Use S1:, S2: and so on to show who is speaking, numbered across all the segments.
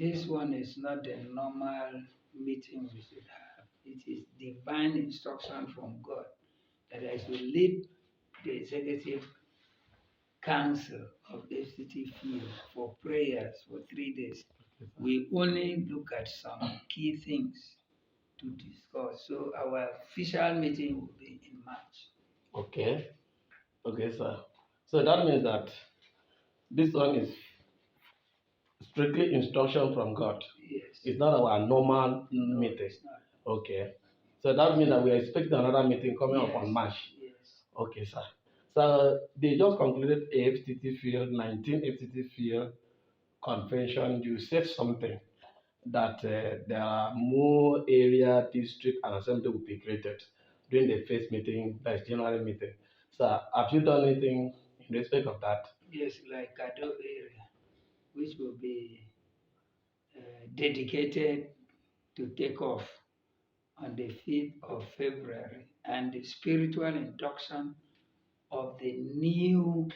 S1: This one is not the normal meeting we should have. It is divine instruction from God that I should lead the executive council of FCT Field for prayers for 3 days. We only look at some key things to discuss. So our official meeting will be in March.
S2: Okay. Okay, sir. So that means that this one is strictly instruction from God.
S1: Yes.
S2: It's not our normal
S1: No,
S2: meeting.
S1: it's not.
S2: Okay. So that means that we are expecting another meeting coming up
S1: Yes.
S2: on March.
S1: Yes.
S2: Okay, sir. So they just concluded a FTT field, 19 FTT field convention. You said something that there are more area, district, and assembly will be created during the first meeting, that is January meeting. So have you done anything in respect of that?
S1: Yes, like Kado area, which will be dedicated to take off on the 5th of February, and the spiritual induction of the new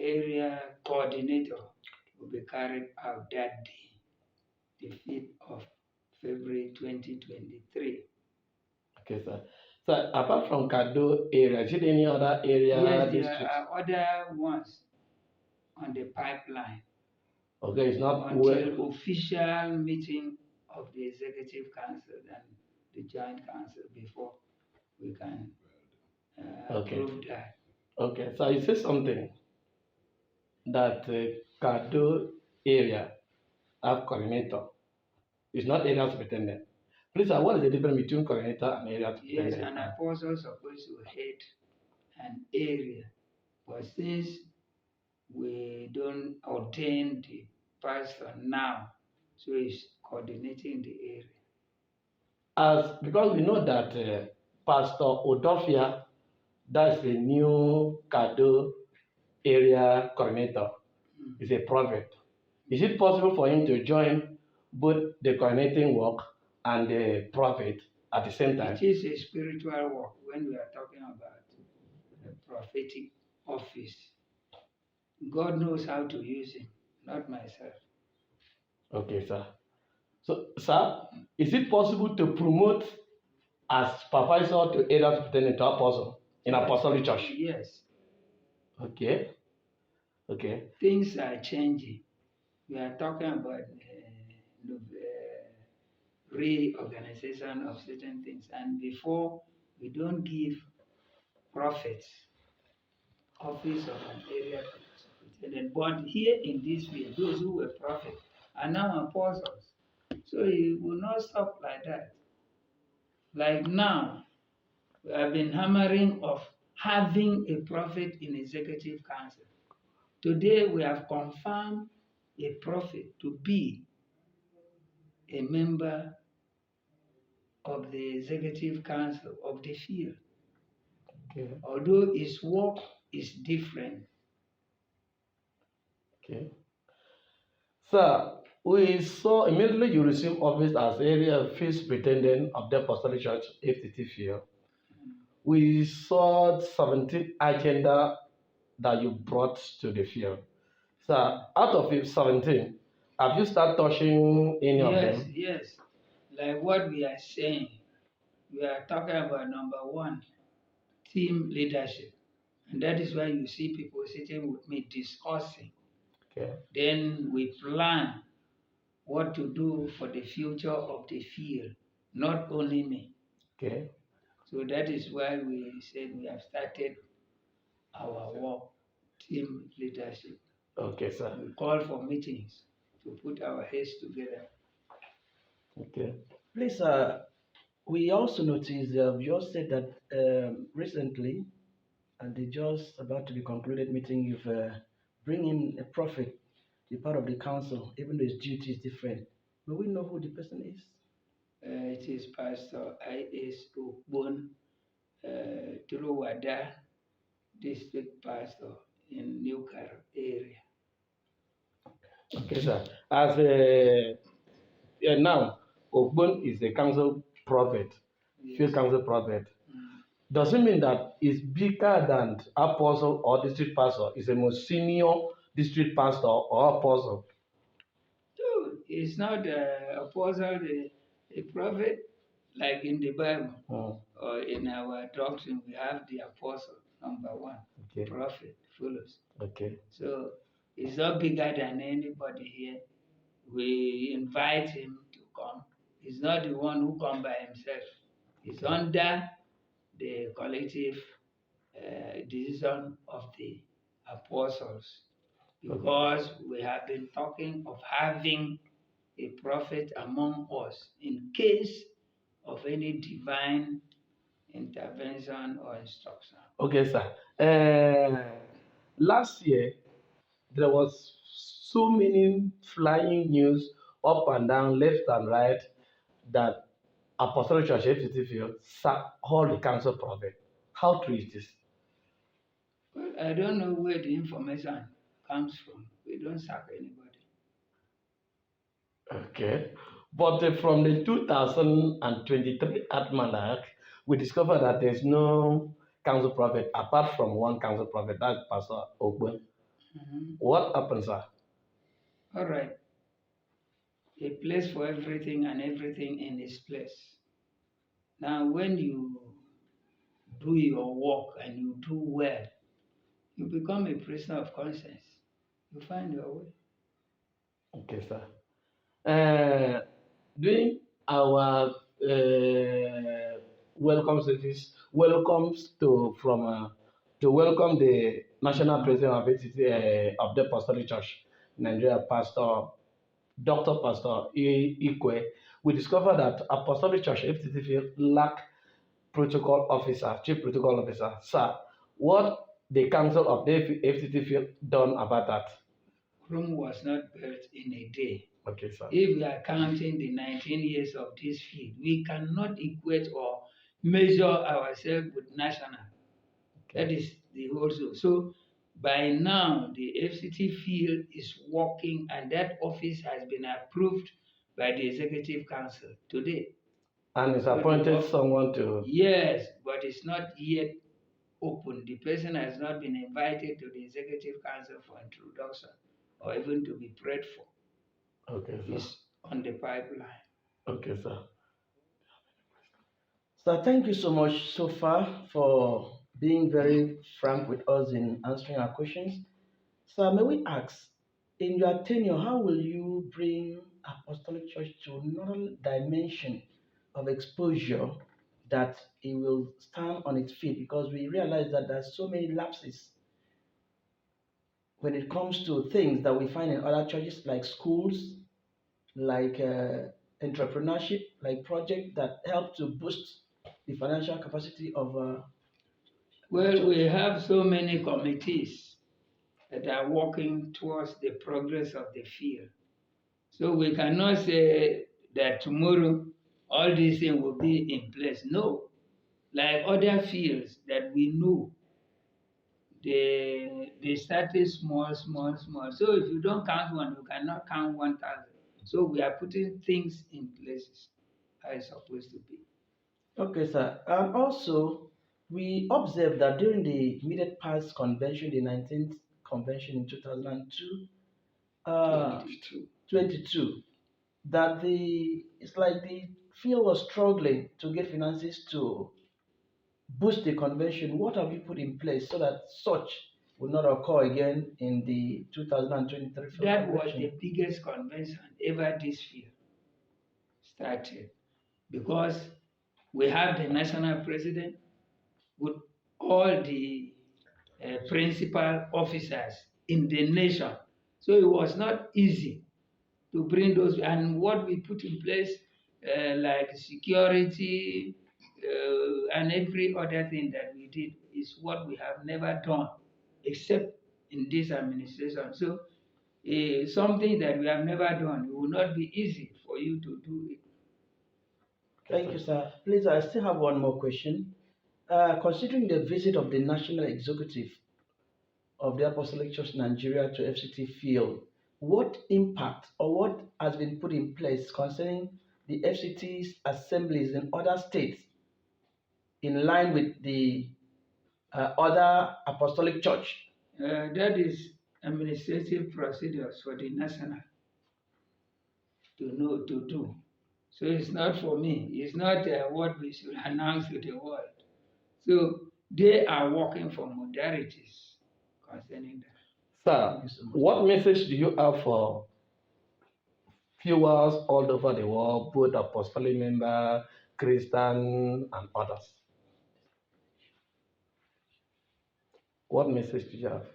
S1: area coordinator will be carried out that day, the 5th of February 2023.
S2: Okay, sir. So apart from Kado area, is it any other area,
S1: Yes,
S2: district?
S1: there are other ones on the pipeline
S2: Okay, it's not
S1: until official meeting of the executive council and the joint council before we can
S2: Okay.
S1: approve that.
S2: Okay, so you said something that Kado area have coordinator. It's not area superintendent. Please, sir, what is the difference between coordinator and area
S1: Yes,
S2: superintendent?
S1: an apostle is supposed to head an area, but since we don't ordain the pastor now, so he's coordinating the area.
S2: Because we know that Pastor Odofia, that's the new Kado area coordinator, is a prophet. Is it possible for him to join both the coordinating work and the prophet at the same time?
S1: It is a spiritual work when we are talking about the prophetic office. God knows how to use him, not myself.
S2: Okay, sir. So, sir, is it possible to promote as supervisor to area superintendent to apostle in apostolic church?
S1: Yes.
S2: Okay. Okay.
S1: Things are changing. We are talking about reorganization of certain things, and before we don't give prophets office of an area superintendent, but here in this field, those who were prophets are now apostles. So it will not stop like that. Like now, we have been hammering of having a prophet in executive council. Today we have confirmed a prophet to be a member of the executive council of the field.
S2: Okay.
S1: Although his work is different.
S2: Okay. Sir, we saw immediately you received office as area field superintendent of the apostolic church, FTT field. We saw 17 agenda that you brought to the field. So out of it, 17, have you started touching any of them?
S1: Yes. Like what we are saying, we are talking about number one, team leadership. And that is why you see people sitting with me discussing.
S2: Okay.
S1: Then we plan what to do for the future of the field, not only me.
S2: Okay.
S1: So that is why we said we have started our work, team leadership.
S2: Okay, sir.
S1: We call for meetings to put our heads together.
S2: Okay.
S3: Please, we also noticed, you just said that recently, and they just about to be concluded meeting, you've bring in a prophet, be part of the council, even though his duty is different. Will we know who the person is?
S1: It is Pastor I.S. Okbon, Truwada, district pastor in Newcar area.
S2: Okay, sir. As now, Ogbon is a council prophet, field council prophet. Does it mean that it's bigger than apostle or district pastor? Is a more senior district pastor or apostle?
S1: So It's not apostle, a prophet, like in the Bible or in our doctrine. We have the apostle, number one,
S2: Okay.
S1: prophet, follows.
S2: Okay.
S1: So he's not bigger than anybody here. We invite him to come. He's not the one who come by himself. He's under the collective decision of the apostles, because we have been talking of having a prophet among us in case of any divine intervention or instruction.
S2: Okay, sir. Last year, there was so many flying news up and down, left and right, that Apostolic Church FCT Field sacked all the council prophet. How true is this?
S1: Well, I don't know where the information comes from. We don't sack anybody.
S2: Okay. But from the 2023 Almanac, we discovered that there's no council prophet apart from one council prophet, that's Pastor Ogbe. What happens, sir?
S1: All right. A place for everything and everything in its place. Now, when you do your work and you do well, you become a prisoner of conscience. You find your way.
S2: Okay, sir. During our welcome service, welcomes to welcome the national president of of the Apostolic Church, Nigeria, Dr. Pastor Ikwe, we discovered that Apostolic Church FTT field lack protocol officer, chief protocol officer. Sir, what the council of the FTT field done about that?
S1: Rome was not built in a day.
S2: Okay, sir.
S1: If we are counting the 19 years of this field, we cannot equate or measure ourselves with national.
S2: Okay.
S1: That is the whole so. So by now, the FCT field is working, and that office has been approved by the Executive Council today.
S2: And it's appointed someone to...
S1: Yes, but it's not yet open. The person has not been invited to the Executive Council for introduction or even to be prayed for.
S2: Okay, sir.
S1: It's on the pipeline.
S2: Okay, sir.
S3: So thank you so much so far for being very frank with us in answering our questions. So may we ask, in your tenure, how will you bring Apostolic Church to another dimension of exposure that it will stand on its feet? Because we realize that there's so many lapses when it comes to things that we find in other churches, like schools, like entrepreneurship, like projects that help to boost the financial capacity of.
S1: Well, we have so many committees that are working towards the progress of the field. So we cannot say that tomorrow all these things will be in place. No. Like other fields that we know, they started small. So if you don't count one, you cannot count 1,000. So we are putting things in places how it's supposed to be.
S3: Okay, sir. And also, we observed that during the immediate past convention, the 19th convention in 2002, 22, that it's like the field was struggling to get finances to boost the convention. What have you put in place so that such will not occur again in the 2023 field
S1: That
S3: convention?
S1: was the biggest convention ever this field started, because we have the national president with all the principal officers in the nation. So it was not easy to bring those, and what we put in place, like security and every other thing that we did, is what we have never done except in this administration. So something that we have never done, it will not be easy for you to do it.
S3: Thank you, sir. Please, I still have one more question. Considering the visit of the national executive of the Apostolic Church Nigeria to FCT field, what impact or what has been put in place concerning the FCT's assemblies in other states in line with the other Apostolic Church?
S1: That is administrative procedures for the national. to do. So it's not for me. It's not what we should announce to the world. So they are working for modalities concerning that.
S2: Sir,
S3: Thank you so much.
S2: what message do you have for viewers all over the world, both apostolic member, Christian, and others? What message do you have?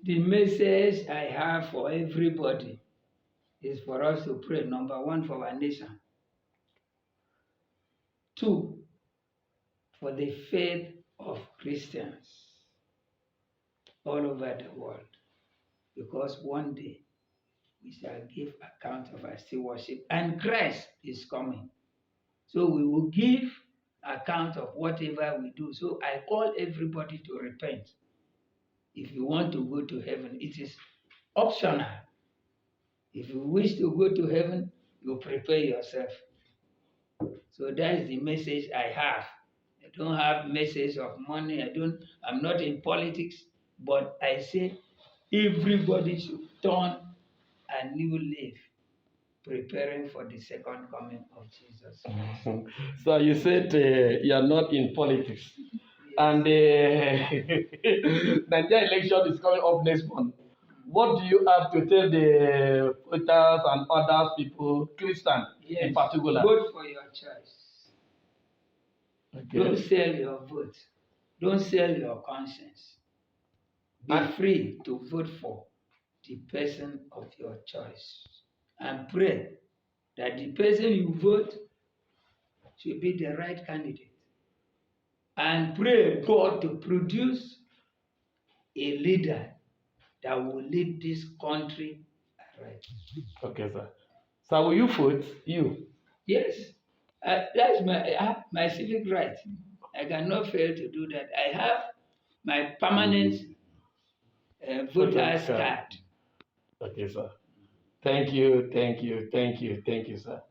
S1: The message I have for everybody is for us to pray, number one, for our nation. Two, for the faith of Christians all over the world. Because one day we shall give account of our stewardship, and Christ is coming. So we will give account of whatever we do. So I call everybody to repent. If you want to go to heaven, it is optional. If you wish to go to heaven, you prepare yourself. So that is the message I have. I don't have message of money. I'm not in politics, but I say everybody should turn a new leaf, preparing for the second coming of Jesus Christ.
S2: So you said you are not in politics, and Nigeria election is coming up next month. What do you have to tell the voters and other people, Christian in particular?
S1: Vote for your choice. Don't
S2: Okay.
S1: sell your vote. Don't sell your conscience. Be free to vote for the person of your choice. And pray that the person you vote should be the right candidate. And pray God to produce a leader that will lead this country right.
S2: Okay, sir. So will you vote? You?
S1: Yes, that's my civic right. I cannot fail to do that. I have my permanent voter's card.
S2: Okay, sir. Thank you, thank you, thank you, thank you, sir.